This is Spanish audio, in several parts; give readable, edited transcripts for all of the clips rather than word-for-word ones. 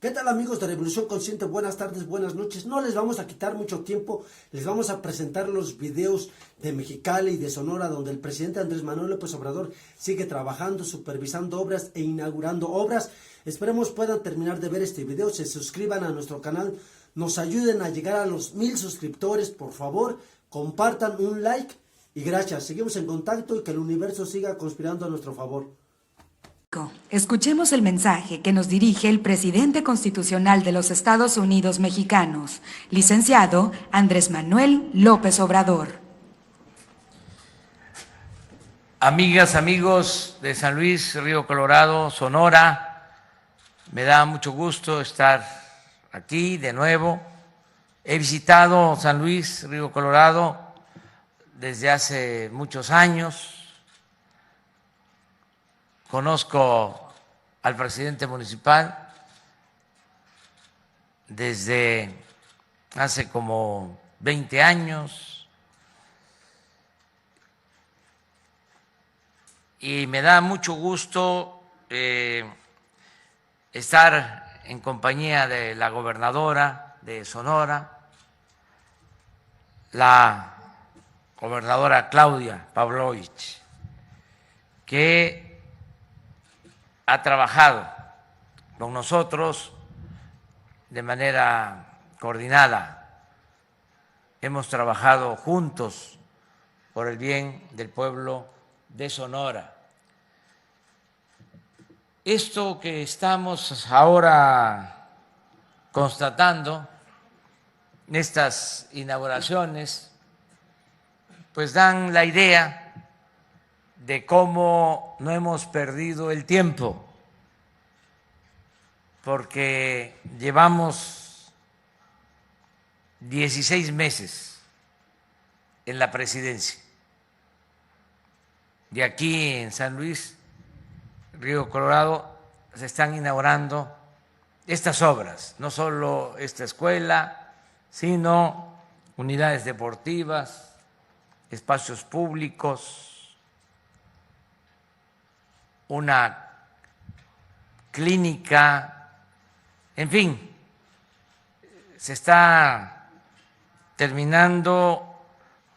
¿Qué tal amigos de Revolución Consciente? Buenas tardes, buenas noches. No les vamos a quitar mucho tiempo, les vamos a presentar los videos de Mexicali y de Sonora donde el presidente Andrés Manuel López Obrador sigue trabajando, supervisando obras e inaugurando obras. Esperemos puedan terminar de ver este video, se suscriban a nuestro canal, nos ayuden a llegar a los 1000 suscriptores, por favor, compartan un like y gracias. Seguimos en contacto y que el universo siga conspirando a nuestro favor. Escuchemos el mensaje que nos dirige el presidente constitucional de los Estados Unidos mexicanos, licenciado Andrés Manuel López Obrador. Amigas, amigos de San Luis, Río Colorado, Sonora, me da mucho gusto estar aquí de nuevo. He visitado San Luis, Río Colorado desde hace muchos años. Conozco al presidente municipal desde hace como 20 años y me da mucho gusto estar en compañía de la gobernadora de Sonora, la gobernadora Claudia Pavlovich, que ha trabajado con nosotros de manera coordinada. Hemos trabajado juntos por el bien del pueblo de Sonora. Esto que estamos ahora constatando, estas inauguraciones, pues dan la idea de cómo no hemos perdido el tiempo, porque llevamos 16 meses en la presidencia. De aquí en San Luis, Río Colorado, se están inaugurando estas obras, no solo esta escuela, sino unidades deportivas, espacios públicos, una clínica, en fin, se está terminando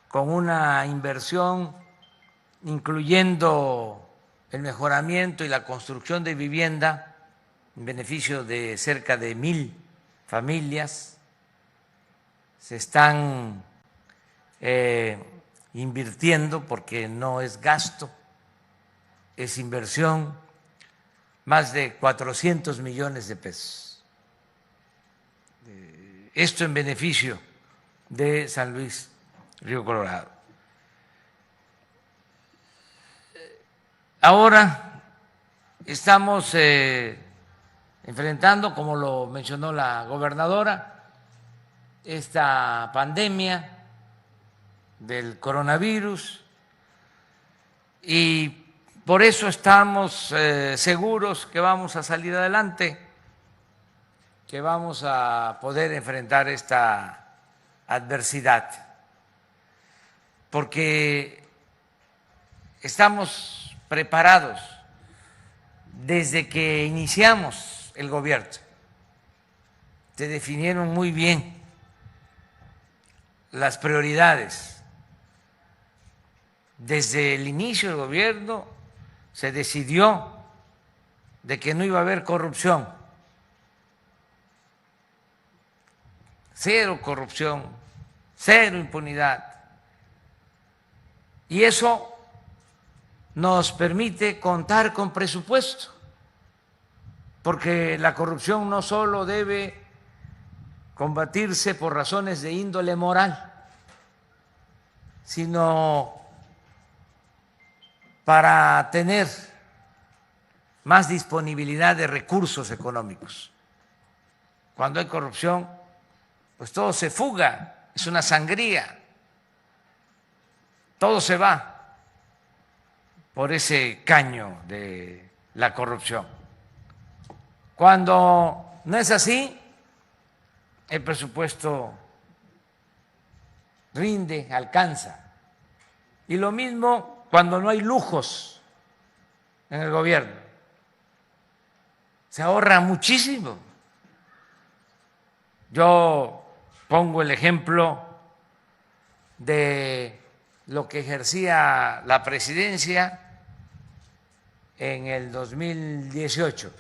con una inversión incluyendo el mejoramiento y la construcción de vivienda en beneficio de cerca de 1000 familias. Se están invirtiendo, porque no es gasto, es inversión, más de 400 millones de pesos. Esto en beneficio de San Luis, Río Colorado. Ahora estamos enfrentando, como lo mencionó la gobernadora, esta pandemia del coronavirus y por eso estamos seguros que vamos a salir adelante, que vamos a poder enfrentar esta adversidad, porque estamos preparados desde que iniciamos el gobierno. Se definieron muy bien las prioridades. Desde el inicio del gobierno se decidió de que no iba a haber corrupción, cero corrupción, cero impunidad. Y eso nos permite contar con presupuesto, porque la corrupción no solo debe combatirse por razones de índole moral, sino para tener más disponibilidad de recursos económicos. Cuando hay corrupción, pues todo se fuga, es una sangría, todo se va por ese caño de la corrupción. Cuando no es así, el presupuesto rinde, alcanza. Y lo mismo cuando no hay lujos en el gobierno. Se ahorra muchísimo. Yo pongo el ejemplo de lo que ejercía la presidencia en el 2018.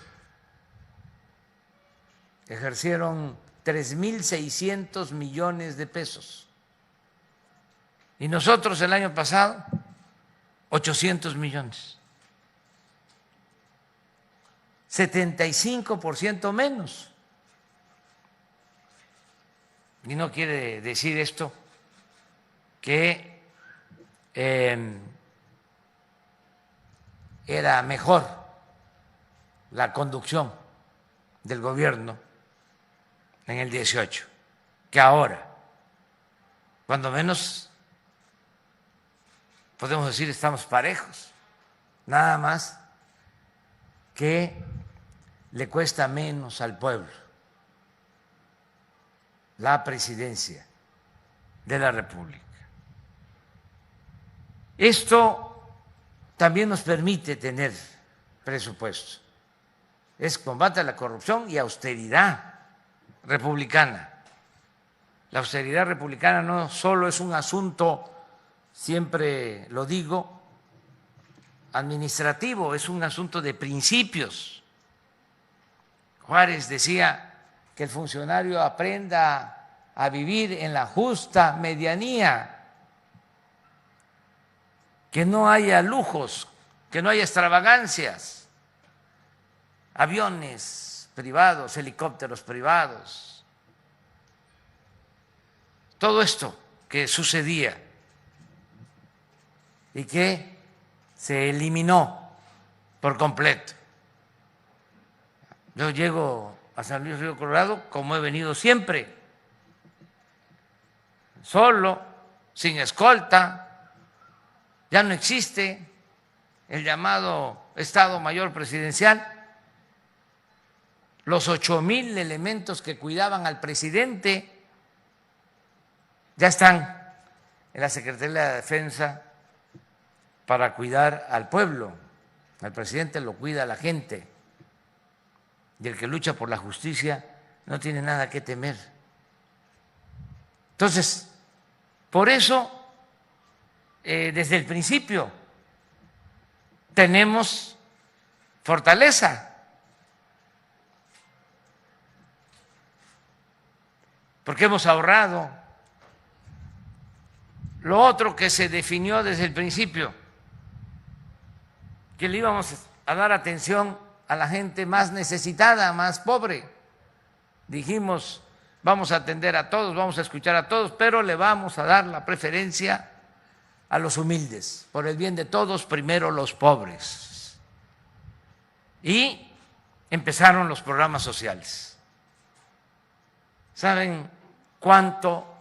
Ejercieron 3.600 millones de pesos. Y nosotros el año pasado, 800 millones. 75% menos. Y no quiere decir esto que era mejor la conducción del gobierno en el 18 que ahora. Cuando menos podemos decir estamos parejos, nada más que le cuesta menos al pueblo la presidencia de la República. Esto también nos permite tener presupuesto. Es combate a la corrupción y austeridad republicana. La austeridad republicana no solo es un asunto, siempre lo digo, administrativo, es un asunto de principios. Juárez decía que el funcionario aprenda a vivir en la justa medianía, que no haya lujos, que no haya extravagancias, aviones privados, helicópteros privados, todo esto que sucedía y que se eliminó por completo. Yo llego a San Luis Río Colorado como he venido siempre, solo, sin escolta. Ya no existe el llamado Estado Mayor Presidencial. Los 8,000 elementos que cuidaban al presidente ya están en la Secretaría de Defensa para cuidar al pueblo. Al presidente lo cuida la gente. Y el que lucha por la justicia no tiene nada que temer. Entonces, por eso, desde el principio, tenemos fortaleza. Porque hemos ahorrado. Lo otro que se definió desde el principio, que le íbamos a dar atención a la gente más necesitada, más pobre. Dijimos, vamos a atender a todos, vamos a escuchar a todos, pero le vamos a dar la preferencia a los humildes. Por el bien de todos, primero los pobres. Y empezaron los programas sociales. ¿Saben cuánto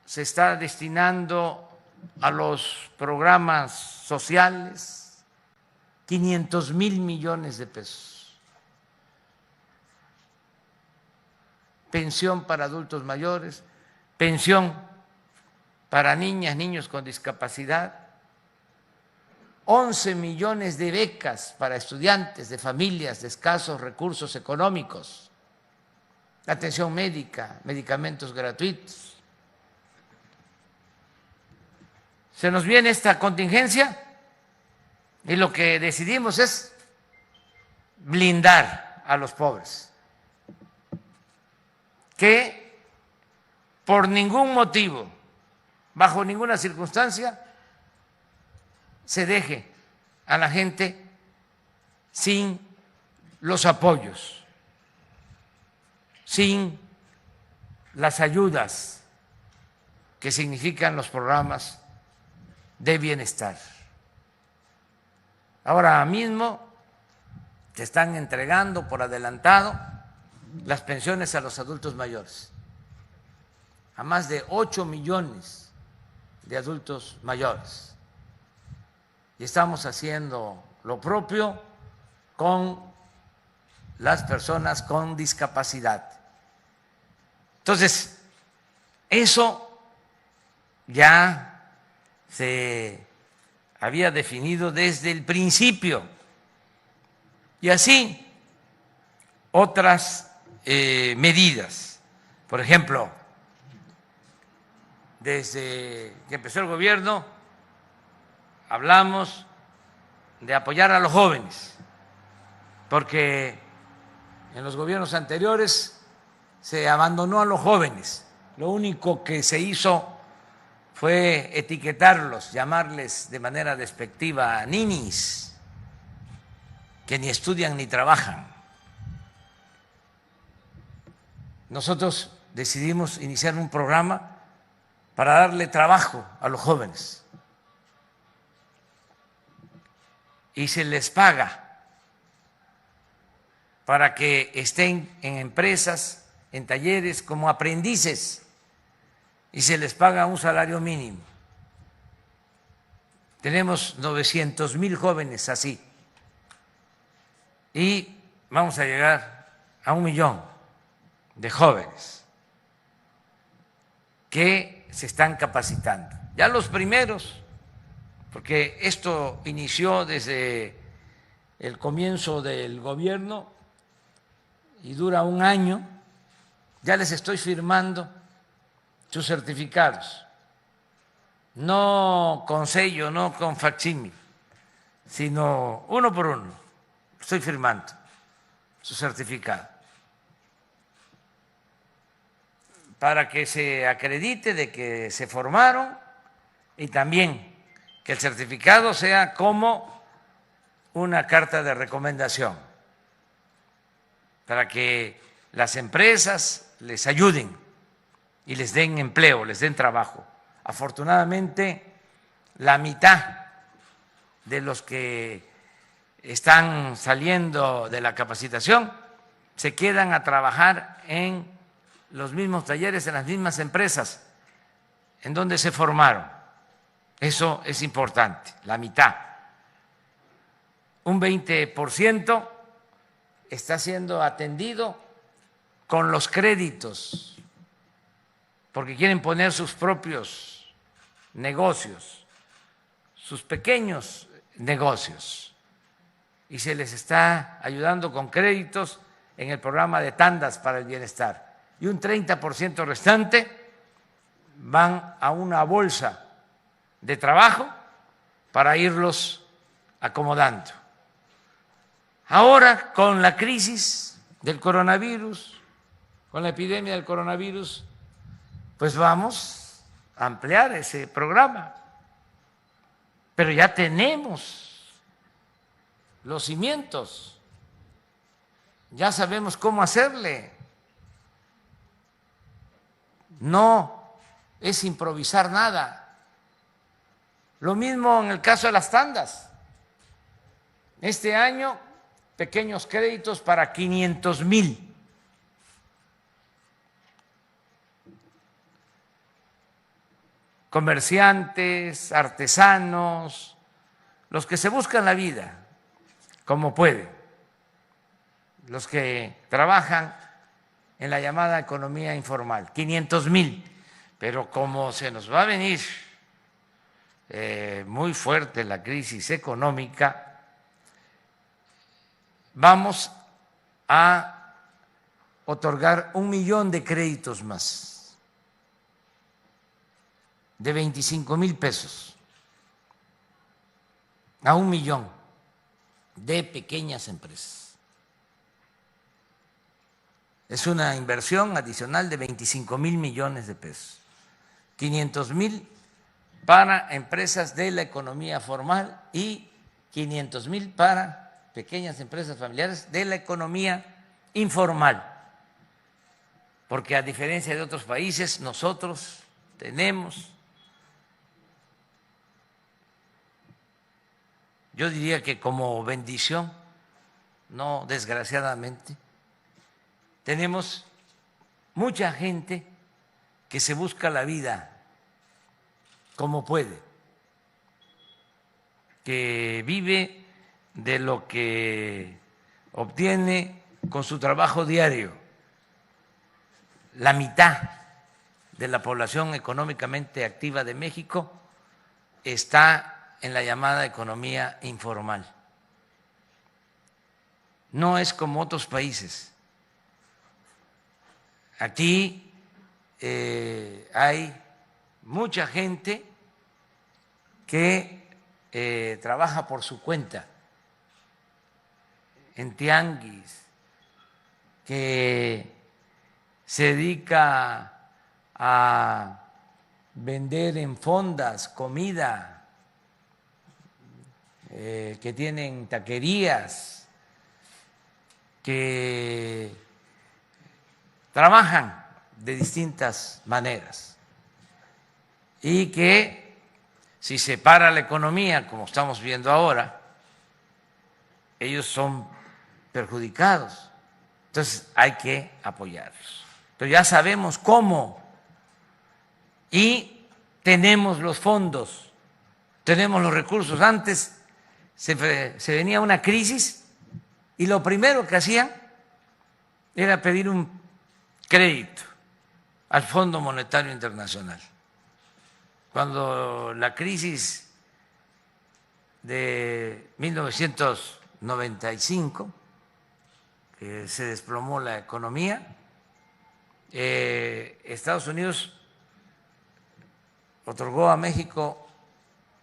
se está destinando a los programas sociales? 500,000 millones de pesos. Pensión para adultos mayores, pensión para niñas, niños con discapacidad, 11 millones de becas para estudiantes de familias de escasos recursos económicos, atención médica, medicamentos gratuitos. Se nos viene esta contingencia y lo que decidimos es blindar a los pobres, que por ningún motivo, bajo ninguna circunstancia, se deje a la gente sin los apoyos, sin las ayudas que significan los programas de bienestar. Ahora mismo se están entregando por adelantado las pensiones a los adultos mayores, a más de 8 millones de adultos mayores. Y estamos haciendo lo propio con las personas con discapacidad. Entonces, eso ya se había definido desde el principio. Y así otras medidas. Por ejemplo, desde que empezó el gobierno hablamos de apoyar a los jóvenes, porque en los gobiernos anteriores se abandonó a los jóvenes. Lo único que se hizo fue etiquetarlos, llamarles de manera despectiva ninis, que ni estudian ni trabajan. Nosotros decidimos iniciar un programa para darle trabajo a los jóvenes y se les paga para que estén en empresas, en talleres como aprendices y se les paga un salario mínimo. Tenemos 900,000 jóvenes así y vamos a llegar a 1,000,000 de jóvenes que se están capacitando. Ya los primeros, porque esto inició desde el comienzo del gobierno y dura 1 año, ya les estoy firmando sus certificados, no con sello, no con facsímil, sino uno por uno, estoy firmando su certificado para que se acredite de que se formaron y también que el certificado sea como una carta de recomendación para que las empresas les ayuden y les den empleo, les den trabajo. Afortunadamente, la mitad de los que están saliendo de la capacitación se quedan a trabajar en los mismos talleres, en las mismas empresas en donde se formaron. Eso es importante, la mitad. Un 20% está siendo atendido con los créditos, porque quieren poner sus propios negocios, sus pequeños negocios, y se les está ayudando con créditos en el programa de tandas para el bienestar. Y un 30% restante van a una bolsa de trabajo para irlos acomodando. Ahora, con la crisis del coronavirus, con la epidemia del coronavirus, pues vamos a ampliar ese programa. Pero ya tenemos los cimientos, ya sabemos cómo hacerle. No es improvisar nada. Lo mismo en el caso de las tandas. Este año, pequeños créditos para 500,000. Comerciantes, artesanos, los que se buscan la vida como pueden, los que trabajan en la llamada economía informal, 500,000. Pero como se nos va a venir muy fuerte la crisis económica, vamos a otorgar 1,000,000 de créditos más, de 25,000 pesos a 1,000,000 de pequeñas empresas. Es una inversión adicional de 25,000 millones de pesos. 500,000 para empresas de la economía formal y 500,000 para pequeñas empresas familiares de la economía informal. Porque a diferencia de otros países, nosotros tenemos, yo diría que como bendición, no desgraciadamente, tenemos mucha gente que se busca la vida como puede, que vive de lo que obtiene con su trabajo diario. La mitad de la población económicamente activa de México está en la llamada economía informal. No es como otros países. Aquí hay mucha gente que trabaja por su cuenta en tianguis, que se dedica a vender en fondas comida, que tienen taquerías, que trabajan de distintas maneras y que si se para la economía, como estamos viendo ahora, ellos son perjudicados. Entonces hay que apoyarlos. Pero ya sabemos cómo y tenemos los fondos, tenemos los recursos. Antes se venía una crisis y lo primero que hacían era pedir un crédito al Fondo Monetario Internacional. Cuando la crisis de 1995, que se desplomó la economía, Estados Unidos otorgó a México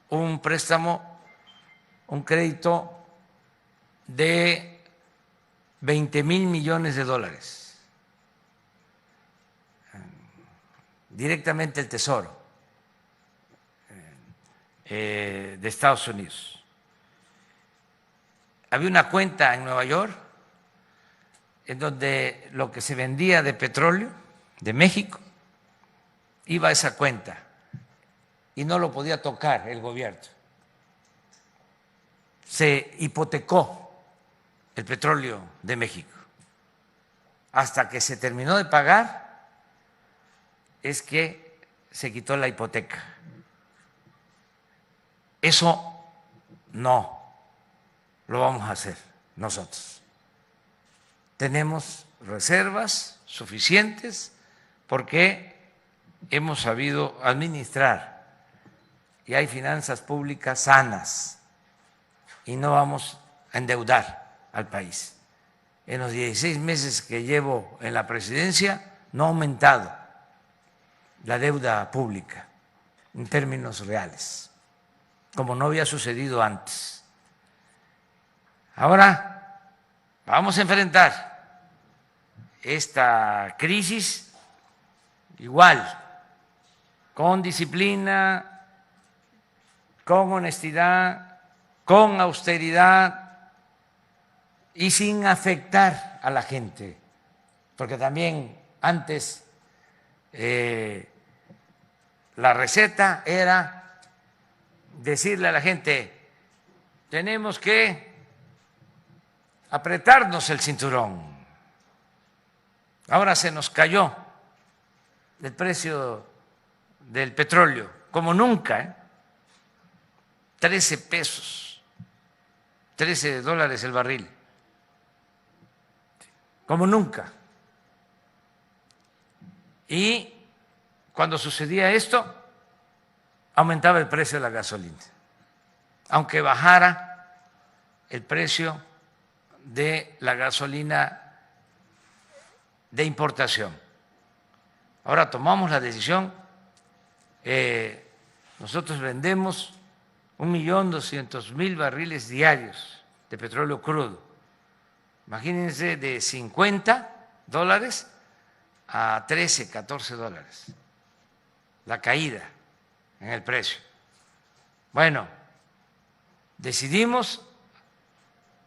un préstamo, un crédito de 20,000 millones de dólares, directamente el Tesoro de Estados Unidos. Había una cuenta en Nueva York en donde lo que se vendía de petróleo de México iba a esa cuenta y no lo podía tocar el gobierno. Se hipotecó el petróleo de México. Hasta que se terminó de pagar es que se quitó la hipoteca. Eso no lo vamos a hacer nosotros. Tenemos reservas suficientes porque hemos sabido administrar y hay finanzas públicas sanas y no vamos a endeudar al país. En los 16 meses que llevo en la presidencia no ha aumentado la deuda pública en términos reales, como no había sucedido antes. Ahora vamos a enfrentar esta crisis igual, con disciplina, con honestidad, con austeridad y sin afectar a la gente, porque también antes la receta era decirle a la gente: tenemos que apretarnos el cinturón. Ahora se nos cayó el precio del petróleo como nunca, 13 pesos, 13 dólares el barril, como nunca. Y cuando sucedía esto, aumentaba el precio de la gasolina, aunque bajara el precio de la gasolina de importación. Ahora tomamos la decisión, nosotros vendemos 1.200.000 barriles diarios de petróleo crudo. Imagínense, de 50 dólares a 13, 14 dólares, la caída en el precio. Bueno, decidimos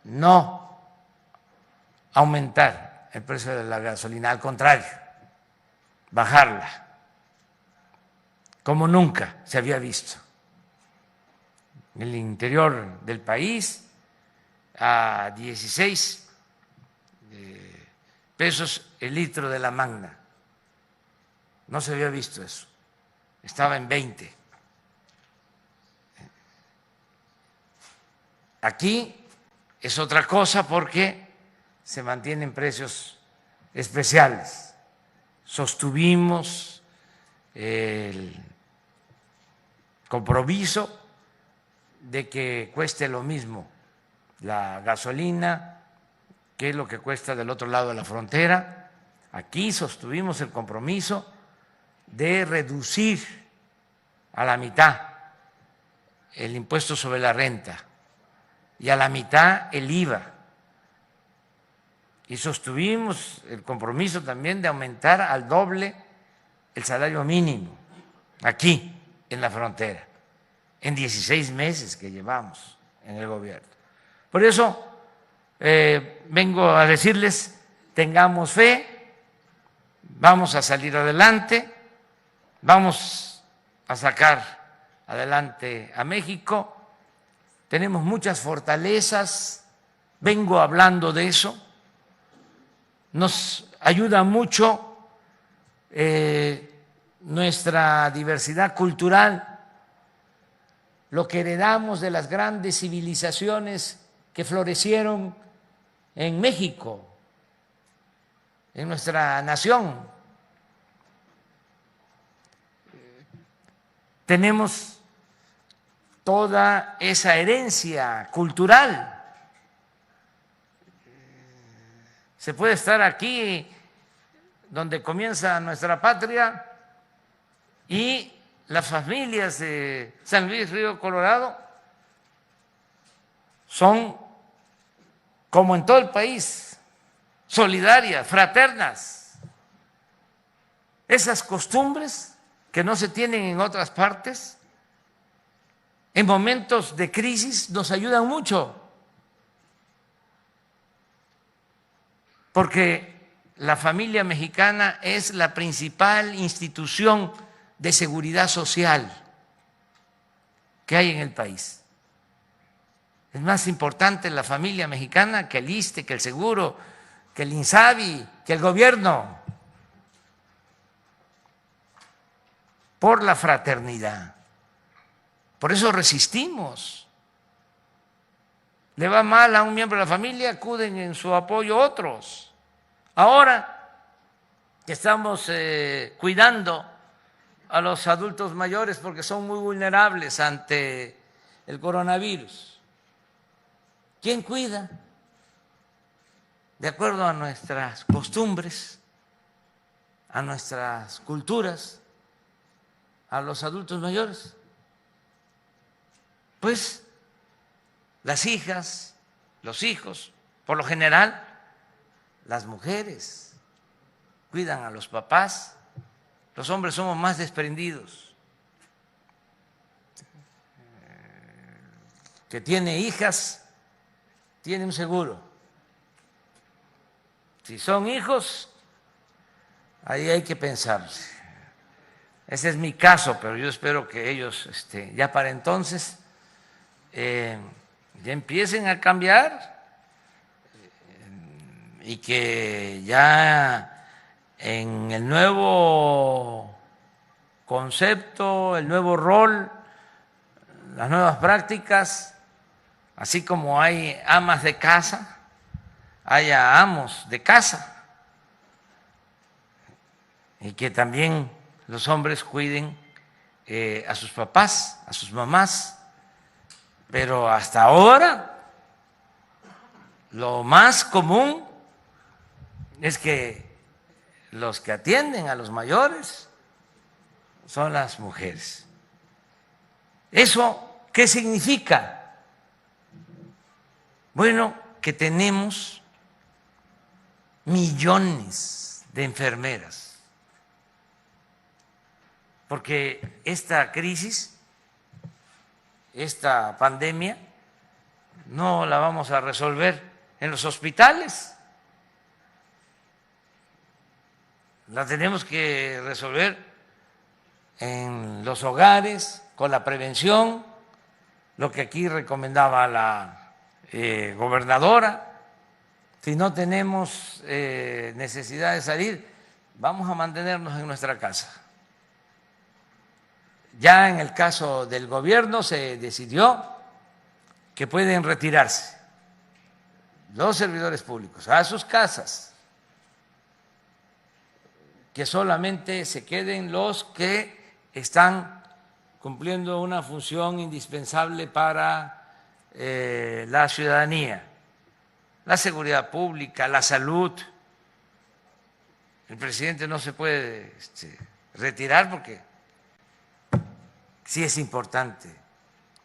no aumentar el precio de la gasolina, al contrario, bajarla, como nunca se había visto. En el interior del país, a 16 pesos el litro de la Magna. No se había visto eso, estaba en 20. Aquí es otra cosa porque se mantienen precios especiales. Sostuvimos el compromiso de que cueste lo mismo la gasolina que es lo que cuesta del otro lado de la frontera. Aquí sostuvimos el compromiso de reducir a la mitad el impuesto sobre la renta y a la mitad el IVA. Y sostuvimos el compromiso también de aumentar al doble el salario mínimo aquí en la frontera, en 16 meses que llevamos en el gobierno. Por eso vengo a decirles, tengamos fe, vamos a salir adelante, vamos a sacar adelante a México, tenemos muchas fortalezas, vengo hablando de eso, nos ayuda mucho nuestra diversidad cultural, lo que heredamos de las grandes civilizaciones que florecieron en México, en nuestra nación. Tenemos toda esa herencia cultural. Se puede estar aquí donde comienza nuestra patria y las familias de San Luis Río Colorado son, como en todo el país, solidarias, fraternas. Esas costumbres que no se tienen en otras partes, en momentos de crisis nos ayudan mucho, porque la familia mexicana es la principal institución de seguridad social que hay en el país. Es más importante la familia mexicana que el ISSSTE, que el Seguro, que el INSABI, que el gobierno, por la fraternidad. Por eso resistimos. Le va mal a un miembro de la familia, acuden en su apoyo otros. Ahora que estamos cuidando a los adultos mayores porque son muy vulnerables ante el coronavirus, ¿quién cuida? De acuerdo a nuestras costumbres, a nuestras culturas, a los adultos mayores. Pues las hijas, los hijos, por lo general, las mujeres cuidan a los papás, los hombres somos más desprendidos. Que tiene hijas, tiene un seguro. Si son hijos, ahí hay que pensar. Ese es mi caso, pero yo espero que ellos ya para entonces ya empiecen a cambiar y que ya en el nuevo concepto, el nuevo rol, las nuevas prácticas, así como hay amas de casa, haya amos de casa, y que también los hombres cuiden a sus papás, a sus mamás. Pero hasta ahora lo más común es que los que atienden a los mayores son las mujeres. ¿Eso qué significa? Bueno, que tenemos millones de enfermeras, porque esta crisis, esta pandemia, no la vamos a resolver en los hospitales, la tenemos que resolver en los hogares, con la prevención, lo que aquí recomendaba la gobernadora. Si no tenemos necesidad de salir, vamos a mantenernos en nuestra casa. Ya en el caso del gobierno se decidió que pueden retirarse los servidores públicos a sus casas, que solamente se queden los que están cumpliendo una función indispensable para la ciudadanía, la seguridad pública, la salud. El presidente no se puede retirar porque sí es importante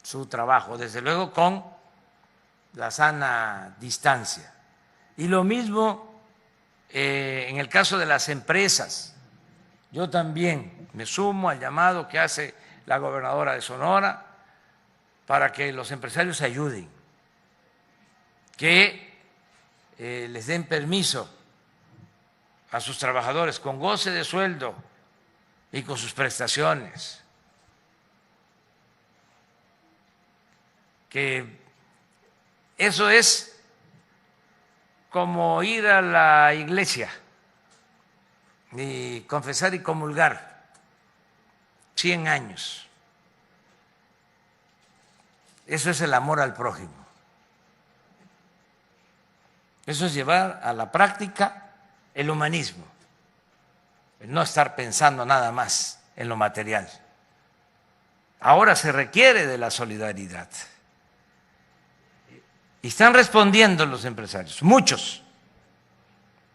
su trabajo, desde luego con la sana distancia. Y lo mismo en el caso de las empresas. Yo también me sumo al llamado que hace la gobernadora de Sonora para que los empresarios ayuden, que les den permiso a sus trabajadores con goce de sueldo y con sus prestaciones, que eso es como ir a la iglesia y confesar y comulgar 100 años. Eso es el amor al prójimo. Eso es llevar a la práctica el humanismo, el no estar pensando nada más en lo material. Ahora se requiere de la solidaridad. Y están respondiendo los empresarios, muchos.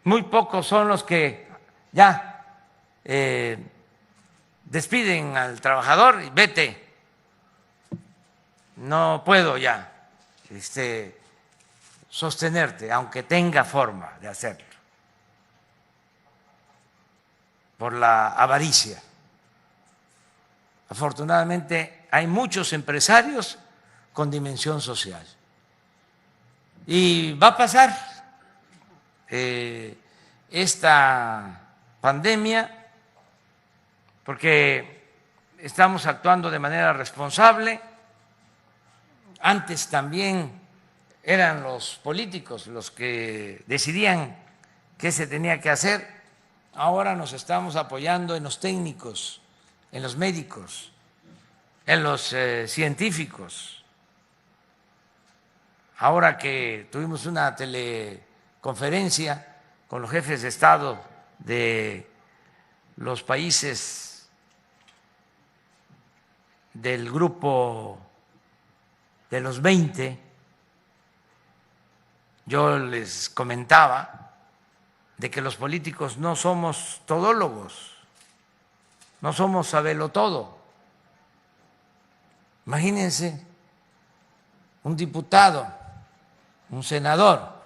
Muy pocos son los que ya despiden al trabajador y vete, no puedo ya sostenerte, aunque tenga forma de hacerlo, por la avaricia. Afortunadamente hay muchos empresarios con dimensión social. Y va a pasar esta pandemia porque estamos actuando de manera responsable. Antes también eran los políticos los que decidían qué se tenía que hacer. Ahora nos estamos apoyando en los técnicos, en los médicos, en los científicos. Ahora que tuvimos una teleconferencia con los jefes de Estado de los países del grupo de los 20, yo les comentaba de que los políticos no somos todólogos, no somos sabelotodo. Imagínense un diputado, un senador,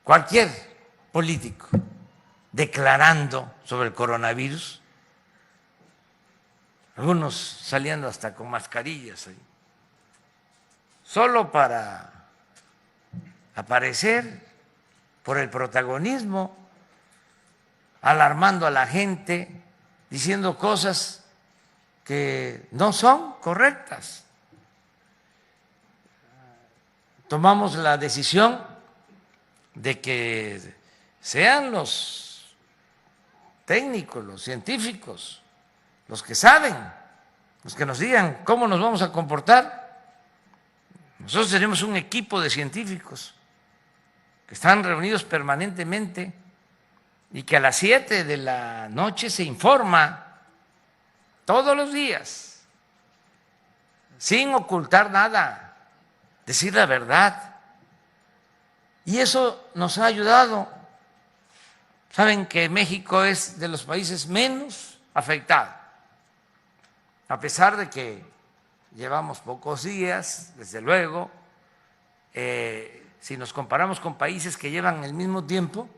cualquier político declarando sobre el coronavirus, algunos saliendo hasta con mascarillas ahí, solo para aparecer, por el protagonismo, alarmando a la gente, diciendo cosas que no son correctas. Tomamos la decisión de que sean los técnicos, los científicos, los que saben, los que nos digan cómo nos vamos a comportar. Nosotros tenemos un equipo de científicos que están reunidos permanentemente y que a las 7 de la noche se informa todos los días, sin ocultar nada, decir la verdad. Y eso nos ha ayudado. Saben que México es de los países menos afectados, a pesar de que llevamos pocos días, desde luego. Si nos comparamos con países que llevan el mismo tiempo,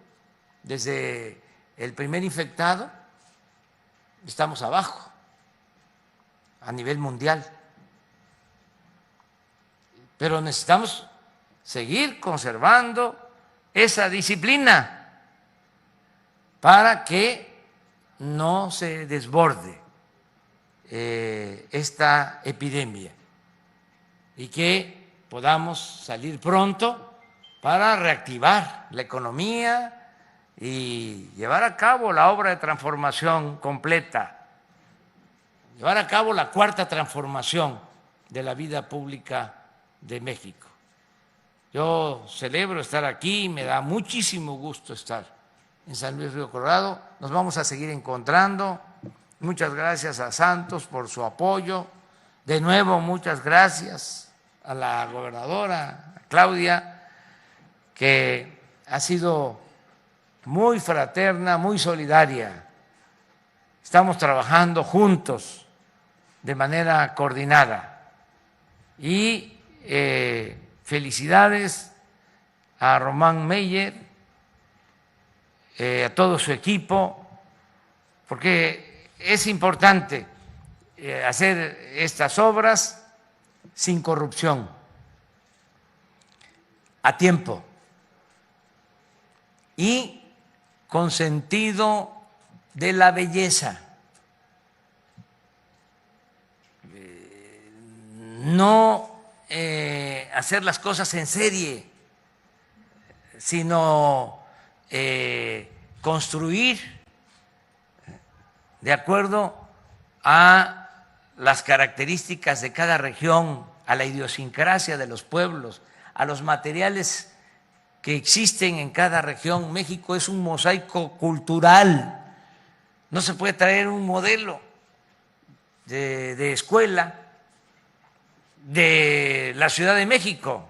desde el primer infectado, estamos abajo a nivel mundial. Pero necesitamos seguir conservando esa disciplina para que no se desborde esta epidemia y que podamos salir pronto para reactivar la economía y llevar a cabo la obra de transformación completa, llevar a cabo la cuarta transformación de la vida pública de México. Yo celebro estar aquí, me da muchísimo gusto estar en San Luis Río Colorado. Nos vamos a seguir encontrando. Muchas gracias a Santos por su apoyo. De nuevo, muchas gracias a la gobernadora, a Claudia, que ha sido muy fraterna, muy solidaria estamos trabajando juntos de manera coordinada. Y felicidades a Román Meyer, a todo su equipo, porque es importante hacer estas obras sin corrupción, a tiempo y con sentido de la belleza. No hacer las cosas en serie, sino construir de acuerdo a las características de cada región, a la idiosincrasia de los pueblos, a los materiales que existen en cada región. México es un mosaico cultural. No se puede traer un modelo de escuela de la Ciudad de México,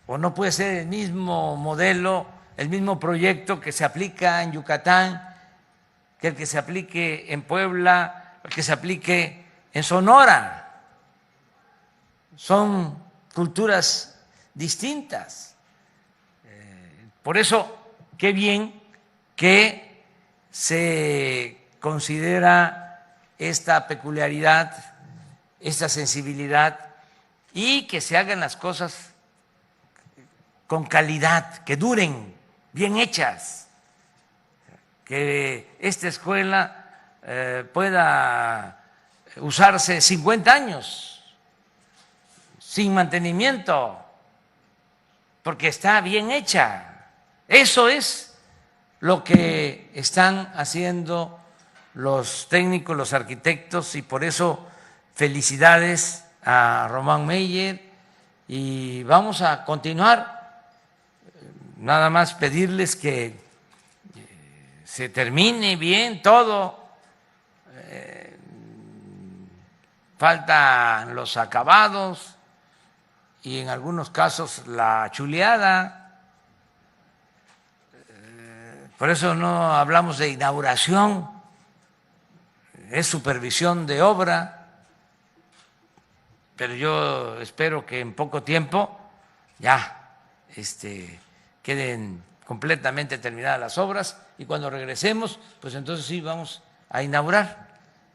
o no puede ser el mismo modelo, el mismo proyecto que se aplica en Yucatán, que el que se aplique en Puebla, el que se aplique en Sonora. Son culturas distintas. Por eso, qué bien que se considera esta peculiaridad, esta sensibilidad, y que se hagan las cosas con calidad, que duren, bien hechas, que esta escuela pueda usarse 50 años sin mantenimiento, porque está bien hecha. Eso es lo que están haciendo los técnicos, los arquitectos, y por eso felicidades a Román Meyer, y vamos a continuar. Nada más pedirles que se termine bien todo. Faltan los acabados y en algunos casos la chuleada. Por eso no hablamos de inauguración, es supervisión de obra. Pero yo espero que en poco tiempo ya queden completamente terminadas las obras, y cuando regresemos, pues entonces sí vamos a inaugurar.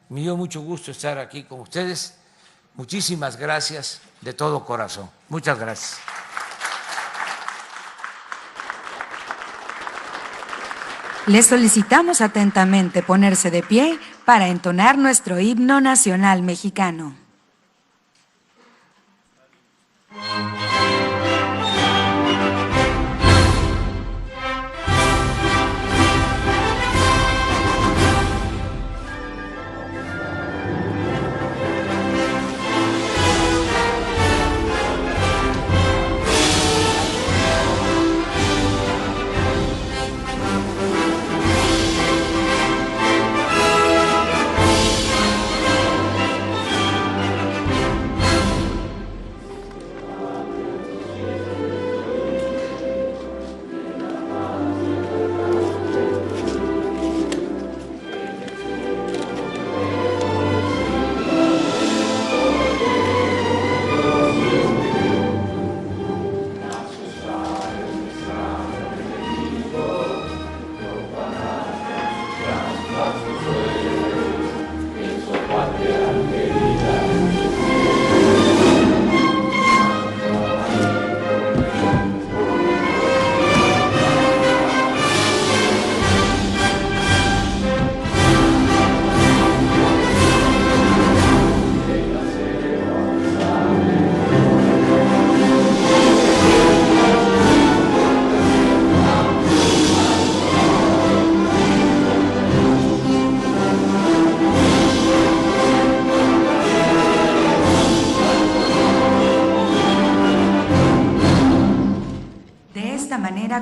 Me dio mucho gusto estar aquí con ustedes. Muchísimas gracias de todo corazón. Muchas gracias. Les solicitamos atentamente ponerse de pie para entonar nuestro himno nacional mexicano.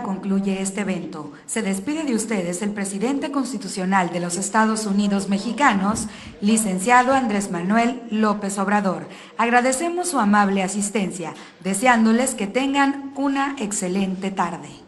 Concluye este evento. Se despide de ustedes el presidente constitucional de los Estados Unidos mexicanos, licenciado Andrés Manuel López Obrador. Agradecemos su amable asistencia, deseándoles que tengan una excelente tarde.